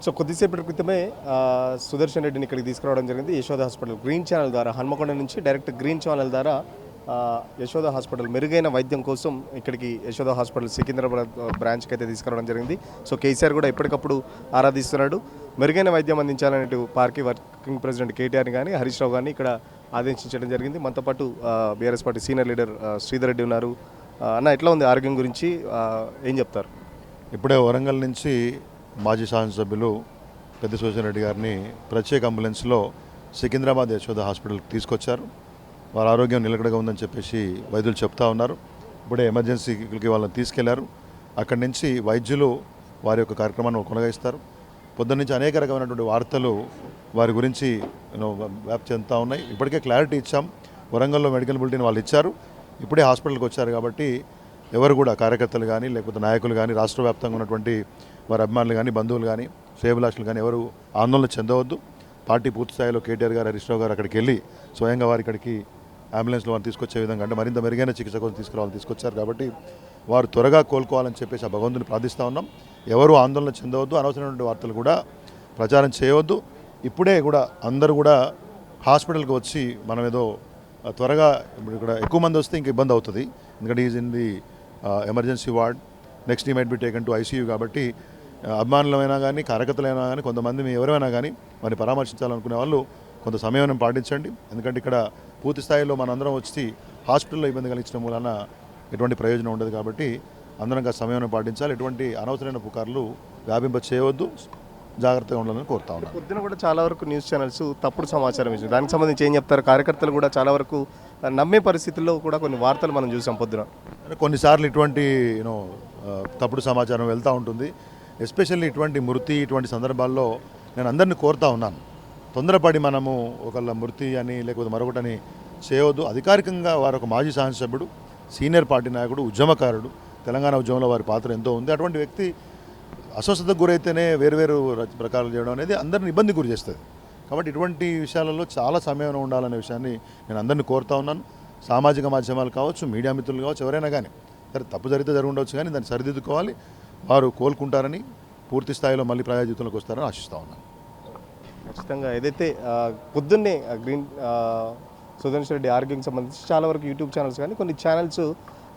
So కొద్దిసేపటి క్రితమే సుదర్శన్ రెడ్డిని ఇక్కడికి తీసుకురావడం జరిగింది యశోద హాస్పిటల్ గ్రీన్ ఛానల్ ద్వారా. హన్మకొండ నుంచి డైరెక్ట్ గ్రీన్ ఛానల్ ద్వారా యశోద హాస్పిటల్ మెరుగైన వైద్యం కోసం ఇక్కడికి యశోద హాస్పిటల్ సికింద్రాబాద్ బ్రాంచ్కి అయితే తీసుకురావడం జరిగింది. సో కేసీఆర్ కూడా ఎప్పటికప్పుడు ఆరాధిస్తున్నాడు. మెరుగైన వైద్యం అందించాలనే పార్టీ వర్కింగ్ ప్రెసిడెంట్ కేటీఆర్ని కానీ హరీష్ రావు కానీ ఇక్కడ ఆదేశించడం జరిగింది. మనతో పాటు BRS party senior leader Sridhar Reddy ఉన్నారు. అన్న, ఎట్లా ఉంది ఆరోగ్యం గురించి ఏం చెప్తారు? ఇప్పుడే వరంగల్ నుంచి మాజీ శాసనసభ్యులు పెద్ద సుదర్శన్ రెడ్డి గారిని ప్రత్యేక అంబులెన్స్లో సికింద్రాబాద్ యశోద హాస్పిటల్కి తీసుకొచ్చారు. వారి ఆరోగ్యం నిలకడగా ఉందని చెప్పేసి వైద్యులు చెప్తా ఉన్నారు. ఇప్పుడే ఎమర్జెన్సీకి వాళ్ళని తీసుకెళ్లారు. అక్కడి నుంచి వైద్యులు వారి యొక్క కార్యక్రమాన్ని కొనసాగిస్తారు. పొద్దున్న నుంచి అనేక రకమైనటువంటి వార్తలు వారి గురించి వ్యాప్తి చెందుతూ ఉన్నాయి. ఇప్పటికే క్లారిటీ ఇచ్చాం. వరంగల్లో మెడికల్ బులెటిన్ వాళ్ళు ఇచ్చారు. ఇప్పుడే హాస్పిటల్కి వచ్చారు కాబట్టి ఎవరు కూడా కార్యకర్తలు కానీ లేకపోతే నాయకులు కానీ రాష్ట్ర వ్యాప్తంగా ఉన్నటువంటి వారి అభిమానులు కానీ బంధువులు కానీ శ్రేయభిలాషులు కానీ ఎవరు ఆందోళన చెందవద్దు. పార్టీ పూర్తి స్థాయిలో కేటీఆర్ గారు హరీష్ రావు గారు అక్కడికి వెళ్ళి స్వయంగా వారి ఇక్కడికి అంబులెన్స్లో వారిని తీసుకొచ్చే విధంగా అంటే మరింత మెరుగైన చికిత్స కోసం తీసుకొచ్చారు కాబట్టి వారు త్వరగా కోలుకోవాలని చెప్పేసి ఆ భగవంతుని ప్రార్థిస్తూ ఉన్నాం. ఎవరు ఆందోళన చెందవద్దు, అనవసరమైనటువంటి వార్తలు కూడా ప్రచారం చేయవద్దు. ఇప్పుడే కూడా అందరూ కూడా హాస్పిటల్కి వచ్చి మనం ఏదో త్వరగా ఇప్పుడు ఇక్కడ ఎక్కువ మంది వస్తే ఇంకా ఇబ్బంది అవుతుంది. ఎందుకంటే is in the emergency ward, next he might be taken to ICU. కాబట్టి అభిమానులమైనా కానీ కార్యకర్తలైనా కానీ కొంతమంది ఎవరైనా కానీ వారిని పరామర్శించాలనుకునే వాళ్ళు కొంత సమయం పాటించండి. ఎందుకంటే ఇక్కడ పూర్తి స్థాయిలో మనందరం వచ్చి హాస్పిటల్లో ఇబ్బంది కలిగించడం మూలన ఎటువంటి ప్రయోజనం ఉండదు. కాబట్టి అందరం సమయం పాటించాలి. ఎటువంటి అనవసరమైన పుకార్లు వ్యాపింప చేయవద్దు, జాగ్రత్తగా ఉండాలని కోరుతా ఉన్నాను. పొద్దున కూడా చాలా వరకు న్యూస్ ఛానల్స్ తప్పుడు సమాచారం ఇచ్చారు. దానికి సంబంధించి ఏం చెప్తారు? కార్యకర్తలు కూడా చాలా వరకు నమ్మే పరిస్థితుల్లో కూడా కొన్ని వార్తలు మనం చూసాం పొద్దున. కొన్నిసార్లు ఇటువంటి తప్పుడు సమాచారం వెళ్తూ ఉంటుంది. ఎస్పెషల్లీ ఇటువంటి మృతి ఇటువంటి సందర్భాల్లో నేను అందరినీ కోరుతా ఉన్నాను, తొందరపడి మనము ఒకళ్ళ మృతి అని లేకపోతే మరొకటని చేయవద్దు. అధికారికంగా వారు ఒక మాజీ శాసనసభ్యుడు, సీనియర్ పార్టీ నాయకుడు, ఉద్యమకారుడు, తెలంగాణ ఉద్యమంలో వారి పాత్ర ఎంతో ఉంది. అటువంటి వ్యక్తి అస్వస్థతకు గురైతేనే వేరువేరు ప్రకారాలు చేయడం అనేది అందరిని ఇబ్బంది గురి చేస్తుంది. కాబట్టి ఇటువంటి విషయాలలో చాలా సమయం ఉండాలనే విషయాన్ని నేను అందరినీ కోరుతా ఉన్నాను. సామాజిక మాధ్యమాలు కావచ్చు, మీడియా మిత్రులు కావచ్చు, ఎవరైనా కానీ సరే తప్పు జరిగితే జరిగి ఉండవచ్చు, కానీ దాన్ని సరిదిద్దుకోవాలి. వారు కోలుకుంటారని పూర్తి స్థాయిలో మళ్ళీ ప్రజా జీవితంలోకి వస్తారని ఆశిస్తూ ఉన్నాను. ఖచ్చితంగా ఏదైతే పొద్దున్నే గ్రీన్ సుదర్శన్ రెడ్డి ఆరోగ్యానికి సంబంధించి చాలా వరకు యూట్యూబ్ ఛానల్స్ కానీ కొన్ని ఛానల్స్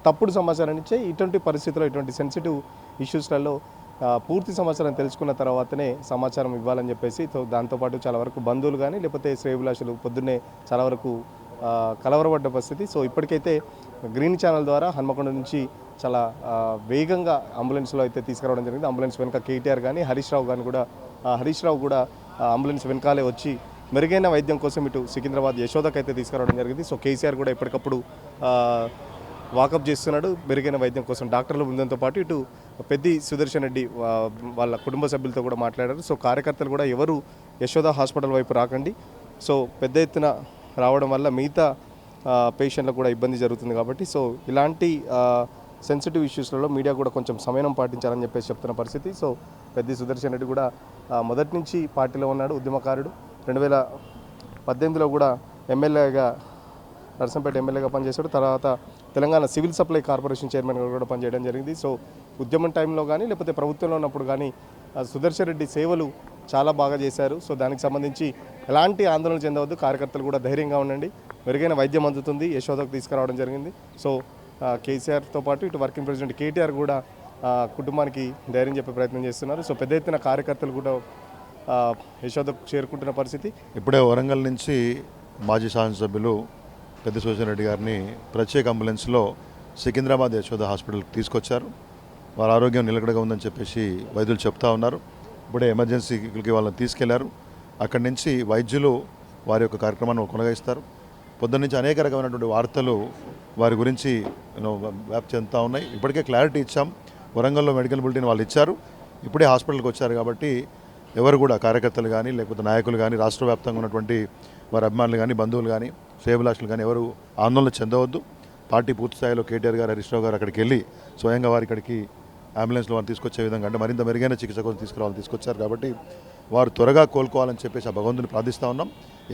తప్పుడు సమాచారాన్ని ఇచ్చే ఇటువంటి పరిస్థితుల్లో ఇటువంటి సెన్సిటివ్ ఇష్యూస్లలో పూర్తి సమాచారం తెలుసుకున్న తర్వాతనే సమాచారం ఇవ్వాలని చెప్పేసి దాంతోపాటు చాలా వరకు బంధువులు కానీ లేకపోతే శ్రేయభిలాషులు పొద్దున్నే చాలా వరకు కలవరపడ్డ పరిస్థితి. సో ఇప్పటికైతే గ్రీన్ ఛానల్ ద్వారా హన్మకొండ నుంచి చాలా వేగంగా అంబులెన్స్లో అయితే తీసుకురావడం జరిగింది. అంబులెన్స్ వెనుక కేటీఆర్ కానీ హరీష్ రావు కూడా అంబులెన్స్ వెనకాలే వచ్చి మెరుగైన వైద్యం కోసం ఇటు సికింద్రాబాద్ యశోదకు అయితే తీసుకురావడం జరిగింది. సో కేసీఆర్ కూడా ఎప్పటికప్పుడు వాకప్ చేస్తున్నాడు మెరుగైన వైద్యం కోసం. డాక్టర్ల బృందంతో పాటు ఇటు పెద్ది సుదర్శన్ రెడ్డి వాళ్ళ కుటుంబ సభ్యులతో కూడా మాట్లాడారు. సో కార్యకర్తలు కూడా ఎవరు యశోద హాస్పిటల్ వైపు రాకండి, సో పెద్ద ఎత్తున రావడం వల్ల మిగతా పేషెంట్లకు కూడా ఇబ్బంది జరుగుతుంది కాబట్టి సో ఇలాంటి సెన్సిటివ్ ఇష్యూస్లలో మీడియా కూడా కొంచెం సమయం పాటించాలని చెప్పేసి చెప్తున్న పరిస్థితి. సో పెద్ది సుదర్శన్ రెడ్డి కూడా మొదటి నుంచి పార్టీలో ఉన్నాడు, ఉద్యమకారుడు. 2018లో కూడా ఎమ్మెల్యేగా నర్సంపేట ఎమ్మెల్యేగా పనిచేశాడు. తర్వాత తెలంగాణ సివిల్ సప్లై కార్పొరేషన్ చైర్మన్గా కూడా పనిచేయడం జరిగింది. సో ఉద్యమం టైంలో కానీ లేకపోతే ప్రభుత్వంలో ఉన్నప్పుడు కానీ సుదర్శన్ రెడ్డి సేవలు చాలా బాగా చేశారు. సో దానికి సంబంధించి ఎలాంటి ఆందోళన చెందవద్దు, కార్యకర్తలు కూడా ధైర్యంగా ఉండండి. మెరుగైన వైద్యం అందుతుంది, యశోదకు తీసుకురావడం జరిగింది. సో కేసీఆర్తో పాటు ఇటు వర్కింగ్ ప్రెసిడెంట్ కేటీఆర్ కూడా కుటుంబానికి ధైర్యం చెప్పే ప్రయత్నం చేస్తున్నారు. సో పెద్ద ఎత్తున కార్యకర్తలు కూడా యశోదకు చేరుకుంటున్న పరిస్థితి. ఇప్పుడే వరంగల్ నుంచి మాజీ శాసనసభ్యులు పెద్ద సుదర్శన్ రెడ్డి గారిని ప్రత్యేక అంబులెన్స్లో సికింద్రాబాద్ యశోద హాస్పిటల్కి తీసుకొచ్చారు. వారి ఆరోగ్యం నిలకడగా ఉందని చెప్పేసి వైద్యులు చెప్తా ఉన్నారు. ఇప్పుడే ఎమర్జెన్సీకి వాళ్ళని తీసుకెళ్లారు. అక్కడి నుంచి వైద్యులు వారి యొక్క కార్యక్రమాన్ని కొనసాగిస్తారు. పొద్దున్న నుంచి అనేక రకమైనటువంటి వార్తలు వారి గురించి వ్యాప్తి చెందుతూ ఉన్నాయి. ఇప్పటికే క్లారిటీ ఇచ్చాం. వరంగల్లో మెడికల్ బులెటిన్ వాళ్ళు ఇచ్చారు. ఇప్పుడే హాస్పిటల్కి వచ్చారు కాబట్టి ఎవరు కూడా కార్యకర్తలు కానీ లేకపోతే నాయకులు కానీ రాష్ట్ర వ్యాప్తంగా ఉన్నటువంటి వారి అభిమానులు కానీ బంధువులు కానీ శ్రేయభిలాషులు కానీ ఎవరు ఆందోళన చెందవద్దు. పార్టీ పూర్తి స్థాయిలో కేటీఆర్ గారు హరీష్ రావు గారు అక్కడికి వెళ్ళి స్వయంగా వారి ఇక్కడికి అంబులెన్స్లో వారిని తీసుకొచ్చే విధంగా అంటే మరింత మెరుగైన చికిత్స కోసం తీసుకొచ్చారు కాబట్టి వారు త్వరగా కోలుకోవాలని చెప్పేసి ఆ భగవంతుని ప్రార్థిస్తూ ఉన్నాం.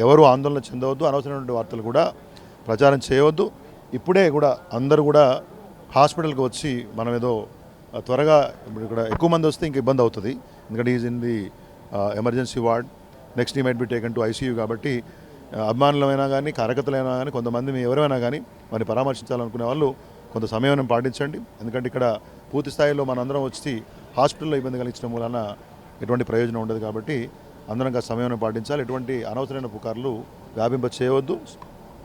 ఎవరు ఆందోళన చెందవద్దు, అనవసరమైనటువంటి వార్తలు కూడా ప్రచారం చేయవద్దు. ఇప్పుడే కూడా అందరూ కూడా హాస్పిటల్కి వచ్చి మనం ఏదో త్వరగా ఇప్పుడు ఇక్కడ ఎక్కువ మంది వస్తే ఇంకా ఇబ్బంది అవుతుంది. ఎందుకంటే is in the emergency ward, next he might be taken to ICU. కాబట్టి అభిమానులమైనా కానీ కార్యకర్తలైనా కానీ కొంతమంది మీ ఎవరైనా కానీ వారిని పరామర్శించాలనుకునే వాళ్ళు కొంత సమయం పాటించండి. ఎందుకంటే ఇక్కడ పూర్తి స్థాయిలో మనందరం వచ్చి హాస్పిటల్లో ఇబ్బంది కలిగించడం మూలన ఎటువంటి ప్రయోజనం ఉండదు. కాబట్టి అందరం కాస్త సమయం పాటించాలి. ఎటువంటి అనవసరమైన పుకార్లు వ్యాపింప చేయవద్దు,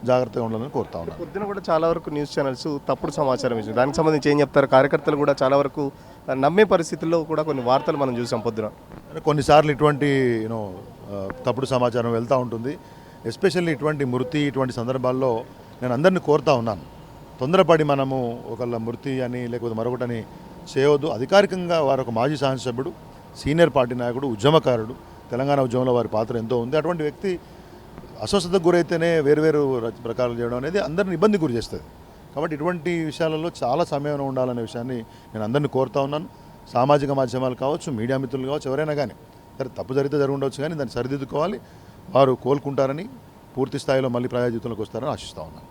జాగ్రత్తగా ఉండాలని కోరుతా ఉన్నాను. పొద్దున కూడా చాలా వరకు న్యూస్ ఛానల్స్ తప్పుడు సమాచారం ఇచ్చింది. దానికి సంబంధించి ఏం చెప్తారు? కార్యకర్తలు కూడా చాలా వరకు నమ్మే పరిస్థితుల్లో కూడా కొన్ని వార్తలు మనం చూసాం పొద్దున. కొన్నిసార్లు ఇటువంటి తప్పుడు సమాచారం వెళ్తూ ఉంటుంది. ఎస్పెషల్లీ ఇటువంటి మృతి ఇటువంటి సందర్భాల్లో నేను అందరినీ కోరుతా ఉన్నాను, తొందరపడి మనము ఒకళ్ళ మృతి అని లేకపోతే మరొకటని చేయవద్దు. అధికారికంగా వారు ఒక మాజీ శాసనసభ్యుడు, సీనియర్ పార్టీ నాయకుడు, ఉద్యమకారుడు, తెలంగాణ ఉద్యమంలో వారి పాత్ర ఎంతో ఉంది. అటువంటి వ్యక్తి అస్వస్థతకు గురైతేనే వేరువేరు ప్రకారాలు చేయడం అనేది అందరిని ఇబ్బంది గురి చేస్తుంది. కాబట్టి ఇటువంటి విషయాలలో చాలా సమయం ఉండాలనే విషయాన్ని నేను అందరినీ కోరుతా ఉన్నాను. సామాజిక మాధ్యమాలు కావచ్చు, మీడియా మిత్రులు కావచ్చు, ఎవరైనా కానీ సరే తప్పు జరిగితే జరిగి ఉండవచ్చు, కానీ దాన్ని సరిదిద్దుకోవాలి. వారు కోలుకుంటారని, పూర్తి స్థాయిలో మళ్ళీ ప్రజా జీవితంలోకి వస్తారని ఆశిస్తూ ఉన్నాను.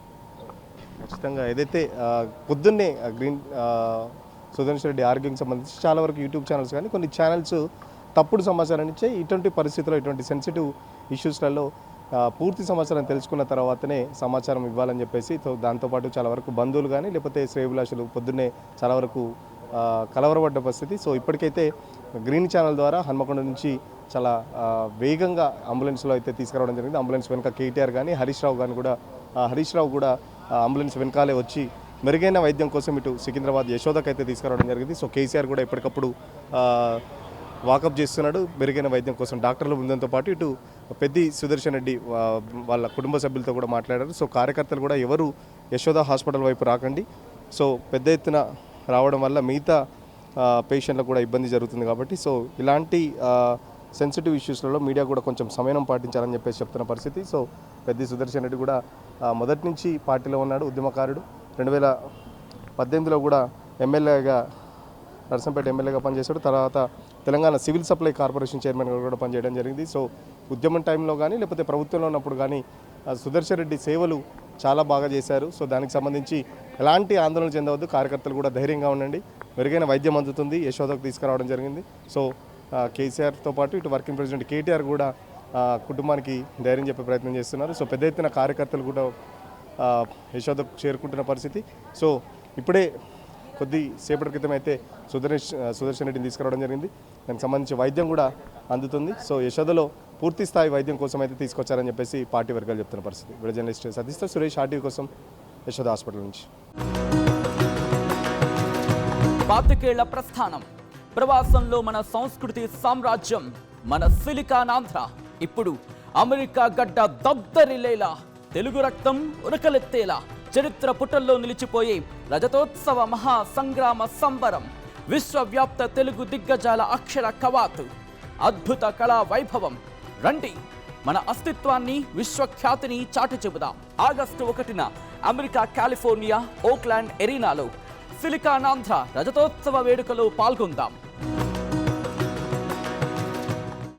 ఖచ్చితంగా ఏదైతే పొద్దున్నే గ్రీన్ సుదర్శన్ రెడ్డి ఆరోగ్యానికి సంబంధించి చాలా వరకు యూట్యూబ్ ఛానల్స్ కానీ కొన్ని ఛానల్స్ తప్పుడు సమాచారాన్ని ఇచ్చే ఇటువంటి పరిస్థితుల్లో ఇటువంటి సెన్సిటివ్ ఇష్యూస్లలో పూర్తి సమాచారం తెలుసుకున్న తర్వాతనే సమాచారం ఇవ్వాలని చెప్పేసి దాంతోపాటు చాలా వరకు బంధువులు కానీ లేకపోతే శ్రేయభిలాషులు పొద్దున్నే చాలా వరకు కలవరపడ్డ పరిస్థితి. సో ఇప్పటికైతే గ్రీన్ ఛానల్ ద్వారా హన్మకొండ నుంచి చాలా వేగంగా అంబులెన్స్లో అయితే తీసుకురావడం జరిగింది. అంబులెన్స్ వెనుక కేటీఆర్ కానీ హరీష్ రావు కూడా అంబులెన్స్ వెనకాలే వచ్చి మెరుగైన వైద్యం కోసం ఇటు సికింద్రాబాద్ యశోదకు అయితే తీసుకురావడం జరిగింది. సో కేసీఆర్ కూడా ఎప్పటికప్పుడు వాకప్ చేస్తున్నాడు మెరుగైన వైద్యం కోసం. డాక్టర్ల బృందంతో పాటు ఇటు పెద్ది సుదర్శన్ రెడ్డి వాళ్ళ కుటుంబ సభ్యులతో కూడా మాట్లాడారు. సో కార్యకర్తలు కూడా ఎవరు యశోద హాస్పిటల్ వైపు రాకండి, సో పెద్ద ఎత్తున రావడం వల్ల మిగతా పేషెంట్లకు కూడా ఇబ్బంది జరుగుతుంది. కాబట్టి సో ఇలాంటి సెన్సిటివ్ ఇష్యూస్లలో మీడియా కూడా కొంచెం సమయం పాటించాలని చెప్పేసి చెప్తున్న పరిస్థితి. సో పెద్ది సుదర్శన్ రెడ్డి కూడా మొదటి నుంచి పార్టీలో ఉన్నాడు, ఉద్యమకారుడు. 2018లో కూడా ఎమ్మెల్యేగా నర్సంపేట ఎమ్మెల్యేగా పనిచేశాడు. తర్వాత తెలంగాణ సివిల్ సప్లై కార్పొరేషన్ చైర్మన్గా కూడా పనిచేయడం జరిగింది. సో ఉద్యమం టైంలో కానీ లేకపోతే ప్రభుత్వంలో ఉన్నప్పుడు కానీ సుదర్శన్ రెడ్డి సేవలు చాలా బాగా చేశారు. సో దానికి సంబంధించి ఎలాంటి ఆందోళన చెందవద్దు, కార్యకర్తలు కూడా ధైర్యంగా ఉండండి, మెరుగైన వైద్యం అందుతుంది, యశోదకు తీసుకురావడం జరిగింది. సో కేసీఆర్తో పాటు ఇటు వర్కింగ్ ప్రెసిడెంట్ కేటీఆర్ కూడా కుటుంబానికి ధైర్యం చెప్పే ప్రయత్నం చేస్తున్నారు. సో పెద్ద ఎత్తున కార్యకర్తలు కూడా యశోదకు చేరుకుంటున్న పరిస్థితి. సో ఇప్పుడే కొద్ది సేపటి క్రితం అయితే సుదర్శన్ రెడ్డిని తీసుకురావడం జరిగింది. దానికి సంబంధించి వైద్యం కూడా అందుతుంది. సో యశోదలో పూర్తి స్థాయి వైద్యం కోసం అయితే తీసుకొచ్చారని చెప్పేసి పార్టీ వర్గాలు చెప్తున్న పరిస్థితి. వీడియో జర్నలిస్ట్ సతీష్తో సురేష్, ఆర్టీవీ కోసం, యశోద హాస్పిటల్ నుంచి. 25 ఏళ్ల ప్రస్థానం, ప్రవాసంలో మన సంస్కృతి సామ్రాజ్యం, మన సిలికానాంధ్ర ఇప్పుడు అమెరికా గడ్డ దద్దరిల్లేలా, తెలుగు రక్తం ఉరకలెత్తేలా, చరిత్ర పుటల్లో నిలిచిపోయే రజతోత్సవ మహా సంగ్రామ సంబరం, విశ్వవ్యాప్త తెలుగు దిగ్గజాల అక్షర కవాతు, అద్భుత కళా వైభవం. రండి, మన అస్తిత్వాన్ని, విశ్వఖ్యాతిని చాటి చెబుదాం. ఆగస్టు 1న అమెరికా కాలిఫోర్నియా ఓక్లాండ్ ఎరీనాలో సిలికానాంధ్ర రజతోత్సవ వేడుకలో పాల్గొందాం.